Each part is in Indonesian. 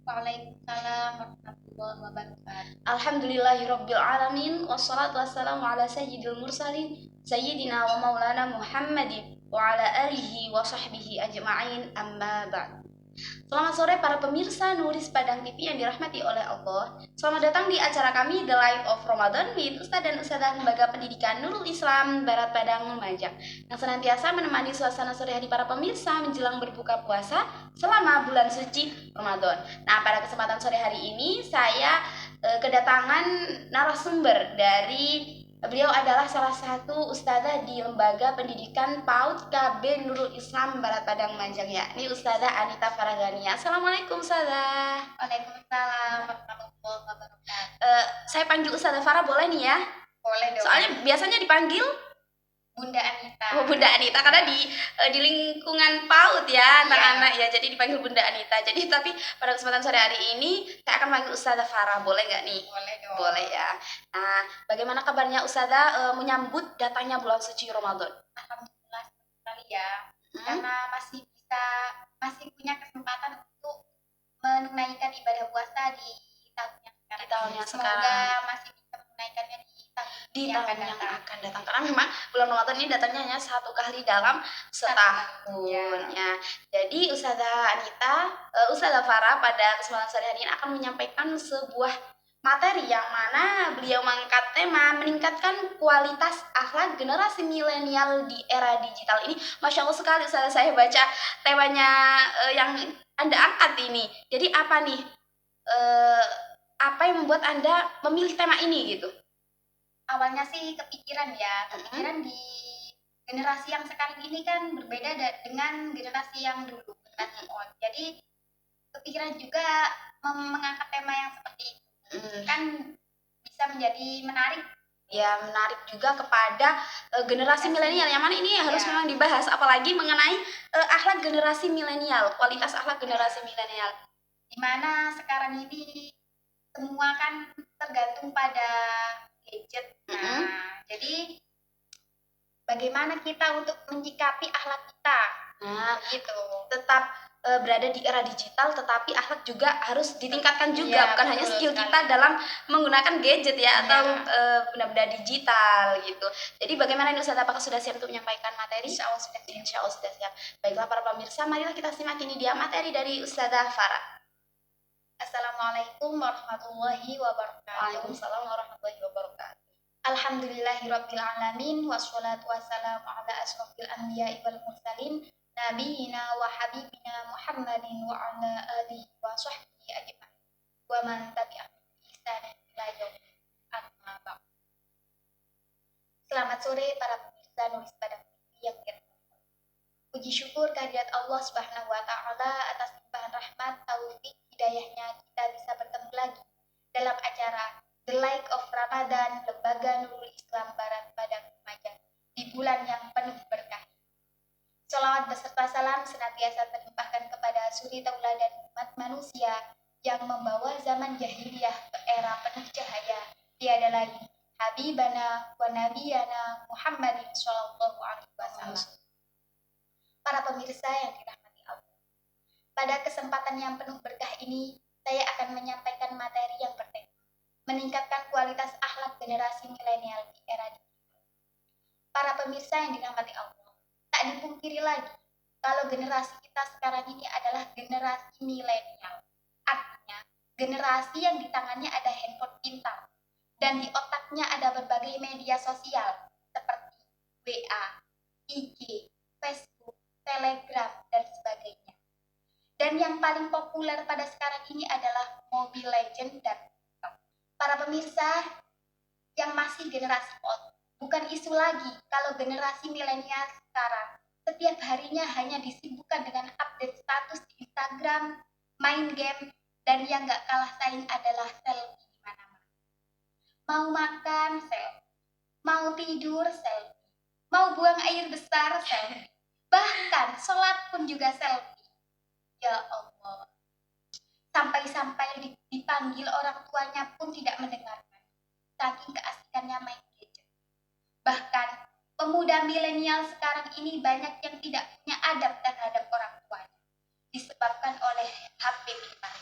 Waalaikumsalam warahmatullahi wabarakatuh. Alhamdulillahirabbil alamin wassalatu wassalamu ala sayyidil mursalin sayyidina wa maulana Muhammadin wa ala alihi wa sahbihi ajma'in amma ba'd. Selamat sore para pemirsa Nuris Padang TV yang dirahmati oleh Allah. Selamat datang di acara kami The Light of Ramadan with Ustadz dan Ustadzah Lembaga Pendidikan Nurul Islam Barat Padang Lumajang yang senantiasa menemani suasana sore hari para pemirsa menjelang berbuka puasa selama bulan suci Ramadan. Nah, pada kesempatan sore hari ini saya kedatangan narasumber dari beliau adalah salah satu ustazah di Lembaga Pendidikan PAUD KB Nurul Islam Barat Padang Lumajang, yakni Ustazah Anita Faragania. Assalamualaikum Ustazah. Waalaikumsalam warahmatullahi wabarakatuh. Saya panggil Ustazah Farah boleh nih ya? Boleh dong. Soalnya biasanya dipanggil Bunda Anita. Bunda Anita karena di lingkungan PAUD ya anak-anak ya, jadi dipanggil Bunda Anita. Jadi tapi pada kesempatan sore hari ini saya akan panggil Ustazah Farah, boleh nggak nih? Boleh dong. Boleh ya. Nah, bagaimana kabarnya Ustazah menyambut datangnya bulan suci Ramadan? Alhamdulillah sekali ya. Karena masih punya kesempatan untuk menunaikan ibadah puasa di tahun yang sekarang. Di tahun yang Semoga sekarang. masih bisa menunaikannya Di yang tahun akan yang datang. akan datang, karena memang bulan Ramadan ini datangnya hanya satu kali dalam setahun ya. Jadi Ustazah Anita, Ustazah Farah pada kesempatan sore hari ini akan menyampaikan sebuah materi yang mana beliau mengangkat tema meningkatkan kualitas akhlak generasi milenial di era digital ini. Masya Allah sekali Ustazah, saya baca temanya yang Anda angkat ini. Jadi apa nih, apa yang membuat Anda memilih tema ini gitu? Awalnya sih kepikiran di generasi yang sekarang ini kan berbeda dengan generasi yang dulu, generasi on. Jadi kepikiran juga mengangkat tema yang seperti itu. Kan bisa menjadi menarik. Ya, menarik juga kepada generasi milenial yang mana ini harus memang dibahas, apalagi mengenai akhlak generasi milenial, kualitas akhlak generasi milenial. Dimana sekarang ini semua kan tergantung pada gadget. Nah, jadi bagaimana kita untuk menyikapi akhlak kita? Nah, gitu. Tetap berada di era digital, tetapi akhlak juga harus ditingkatkan juga, bukan hanya skill sekali kita dalam menggunakan gadget ya, atau benda-benda digital gitu. Jadi bagaimana ini Ustaz, apakah sudah siap untuk menyampaikan materi? Insya Allah sudah siap. Insya Allah sudah siap. Baiklah para pemirsa, marilah kita simak ini dia materi dari Ustazah Farah. Assalamualaikum warahmatullahi wabarakatuh. Waalaikumsalam warahmatullahi wabarakatuh. Alhamdulillahirabbil alamin wassalatu wassalamu ala asrofil anbiya'i wal mursalin nabiyina wa habibina Muhammadin wa ala alihi wa sahbihi ajma'in wa man tabi'ahum bi ihsanin ila yaumil amma ba'd. Selamat sore para pemirsa Nulis Padang TV yang dirahmati. Puji syukur kehadirat Allah Subhanahu wa taala atas limpahan rahmat, taufik, hidayahnya kita bisa bertemu lagi dalam acara The Light of Ramadan Lembaga Nurul Islam Barat Padang Lumajang di bulan yang penuh berkah. Sholawat beserta salam senantiasa terlimpahkan kepada suri tauladan umat manusia yang membawa zaman jahiliyah ke era penuh cahaya, tiada lagi Habibana wa Nabiyana Muhammadin Sallallahu Alaihi Wasallam. Para pemirsa yang dirahmati Allah, pada kesempatan yang penuh berkah ini, saya akan menyampaikan materi yang bertema meningkatkan kualitas akhlak generasi milenial di era digital. Para pemirsa yang dirahmati Allah, tak dipungkiri lagi kalau generasi kita sekarang ini adalah generasi milenial. Artinya, generasi yang di tangannya ada handphone pintar dan di otaknya ada berbagai media sosial seperti WA, IG, Facebook, Telegram, dan sebagainya. Dan yang paling populer pada sekarang ini adalah Mobile Legends dan TikTok. Para pemirsa yang masih generasi old, bukan isu lagi kalau generasi milenial sekarang setiap harinya hanya disibukkan dengan update status di Instagram, main game, dan yang gak kalah saing adalah selfie di mana-mana. Mau makan, selfie. Mau tidur, selfie. Mau buang air besar, selfie. Bahkan sholat pun juga selfie. Ya Allah. Sampai-sampai dipanggil orang tuanya pun tidak mendengarkan. Saking keasikannya main gadget. Bahkan pemuda milenial sekarang ini banyak yang tidak punya adab terhadap orang tuanya. Disebabkan oleh HP pintar.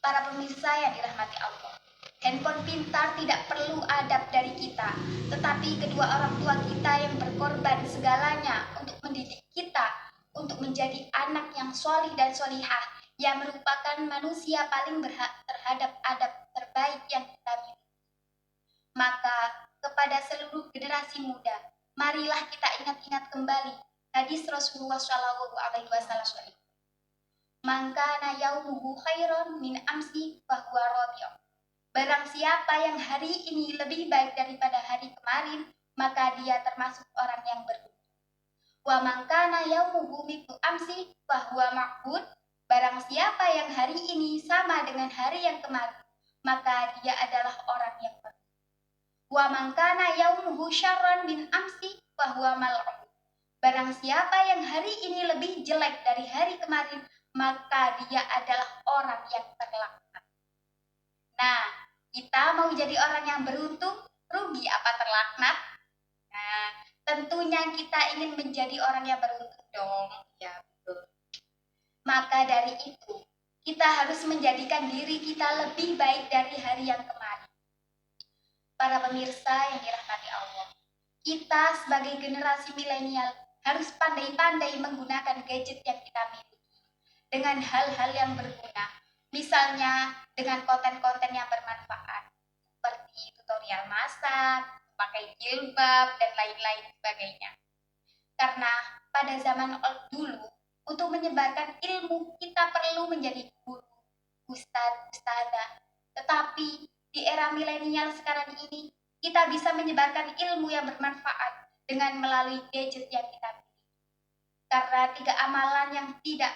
Para pemirsa yang dirahmati Allah, handphone pintar tidak perlu adab dari kita, tetapi kedua orang tua kita yang berkorban segalanya untuk mendidik kita, untuk menjadi anak yang solih dan solihah, yang merupakan manusia paling berhak terhadap adab terbaik yang kita miliki. Maka kepada seluruh generasi muda, marilah kita ingat-ingat kembali hadis Rasulullah SAW. Mangkana yaumuhu khairon min amsi fahuwa rabi'un. Barang siapa yang hari ini lebih baik daripada hari kemarin, maka dia termasuk orang yang beruntung. Wa mangkana yaumuhu mithlu amsi fahuwa ma'bud. Barang siapa yang hari ini sama dengan hari yang kemarin, maka dia adalah orang yang beruntung. Wa mangkana yaumuhu syarran min amsi fahuwa mal'un. Barang siapa yang hari ini lebih jelek dari hari kemarin, maka dia adalah orang yang terlaknat. Nah, kita mau jadi orang yang beruntung, rugi apa terlaknat? Nah, tentunya kita ingin menjadi orang yang beruntung dong. Ya, betul. Maka dari itu, kita harus menjadikan diri kita lebih baik dari hari yang kemarin. Para pemirsa yang dirahmati Allah, kita sebagai generasi milenial harus pandai-pandai menggunakan gadget yang kita miliki dengan hal-hal yang berguna, misalnya dengan konten-konten yang bermanfaat seperti tutorial masak, pakai jilbab, dan lain-lain sebagainya. Karena pada zaman old dulu, untuk menyebarkan ilmu kita perlu menjadi guru, ustadz, ustadzah. Tetapi di era milenial sekarang ini, kita bisa menyebarkan ilmu yang bermanfaat dengan melalui gadget yang kita miliki. Karena 3 amalan yang tidak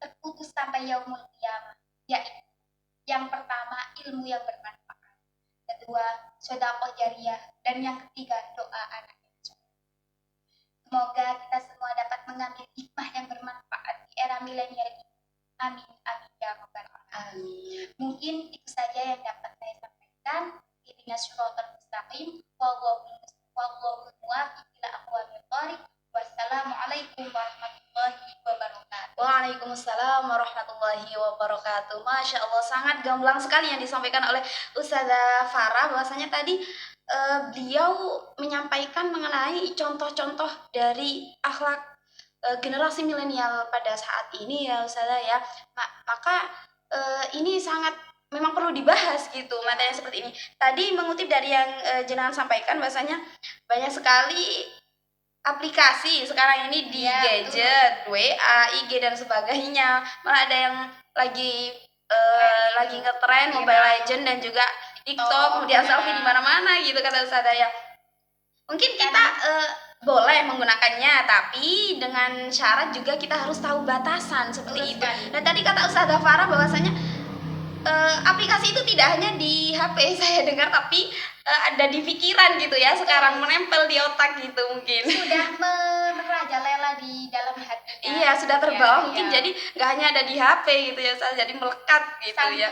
terputus sampai yaumul qiyamah, yaitu yang pertama ilmu yang bermanfaat, kedua sedekah jariyah, dan yang ketiga doa anak yang soleh. Semoga kita semua dapat mengambil hikmah yang bermanfaat di era milenial ini. Amin amin ya rabbal alamin. Mungkin itu saja yang dapat saya sampaikan. Ihdinas siratal mustaqim, wallahu muwaffiq ila aqwamit thoriq. Wassalamualaikum warahmatullahi wabarakatuh. Waalaikumsalam warahmatullahi wabarakatuh. Masya Allah, sangat gamblang sekali yang disampaikan oleh Ustazah Farah. Bahwasanya tadi beliau menyampaikan mengenai contoh-contoh dari akhlak generasi milenial pada saat ini ya Ustazah ya. Maka ini sangat memang perlu dibahas gitu materinya seperti ini. Tadi mengutip dari yang jenengan sampaikan bahwasanya banyak sekali aplikasi sekarang ini di gadget, WA, IG dan sebagainya. Malah ada yang lagi ngetren Mobile Legend dan juga TikTok, kemudian selfie di mana-mana gitu kata Ustazah ya. Mungkin kita boleh menggunakannya, tapi dengan syarat juga kita harus tahu batasan seperti itu. Dan tadi kata Ustazah Farah bahwasanya aplikasi itu tidak hanya di HP saya dengar, tapi ada di pikiran gitu ya, sekarang menempel di otak gitu mungkin. Sudah merajalela di dalam hati. Iya, sudah terbawa mungkin, jadi nggak hanya ada di HP gitu ya, jadi melekat gitu. Saking ya.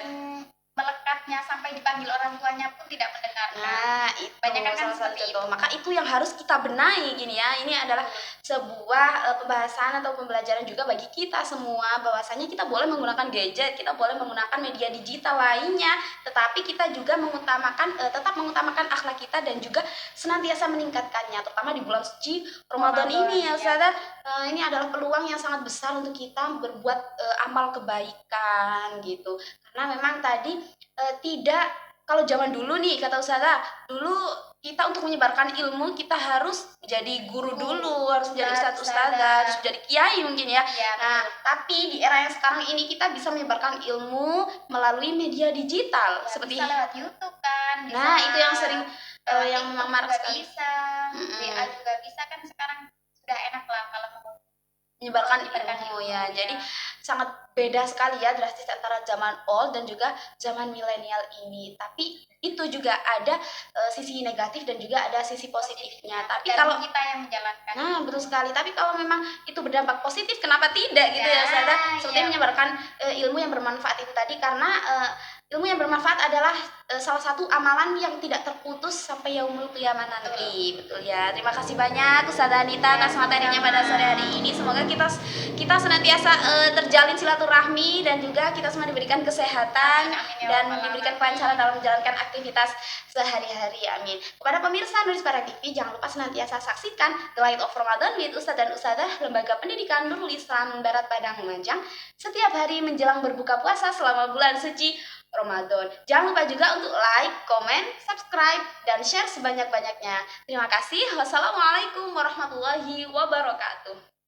Melekatnya sampai dipanggil orang tuanya pun tidak mendengarkan. Nah, itu banyak kan salah satu contoh. Maka itu yang harus kita benahi gini ya. Ini adalah sebuah pembahasan atau pembelajaran juga bagi kita semua, bahwasanya kita boleh menggunakan gadget, kita boleh menggunakan media digital lainnya, tetapi kita juga tetap mengutamakan akhlak kita dan juga senantiasa meningkatkannya, terutama di bulan suci Ramadan ini ya Ustazah. Ini adalah peluang yang sangat besar untuk kita berbuat amal kebaikan gitu. Karena memang tadi tidak, kalau zaman dulu nih kata Ustazah, dulu kita untuk menyebarkan ilmu kita harus jadi guru dulu, harus menjadi ustazah, harus jadi kiai mungkin ya. Nah, tapi di era yang sekarang ini kita bisa menyebarkan ilmu melalui media digital ya, seperti bisa lewat YouTube kan. Nah, itu yang sering yang memang marak sekali. Bisa, WA juga bisa kan, sekarang sudah enak lah kalau mau menyebarkan ilmu ya. Jadi sangat beda sekali ya, drastis antara zaman old dan juga zaman milenial ini. Tapi itu juga ada sisi negatif dan juga ada sisi positifnya. Tapi kalau kita yang menjalankan. Nah, betul sekali. Tapi kalau memang itu berdampak positif, kenapa tidak gitu ya, Ustazah? Seperti menyebarkan ilmu yang bermanfaat itu tadi, karena ilmu yang bermanfaat adalah salah satu amalan yang tidak terputus sampai yaumul qiyamah nanti. Betul ya. Terima kasih banyak Ustazah Anita atas materinya pada sore hari ini. Semoga kita senantiasa terjalin silaturahmi dan juga kita semua diberikan kesehatan dan diberikan kelancaran dalam menjalankan aktivitas sehari-hari. Amin. Kepada pemirsa Nulis Para TV, jangan lupa senantiasa saksikan The Light of Ramadan with Ustadz dan Ustadzah Lembaga Pendidikan Nurul Islam Barat Padang Lumajang setiap hari menjelang berbuka puasa selama bulan suci Ramadan. Jangan lupa juga untuk like, komen, subscribe, dan share sebanyak-banyaknya. Terima kasih. Wassalamualaikum warahmatullahi wabarakatuh.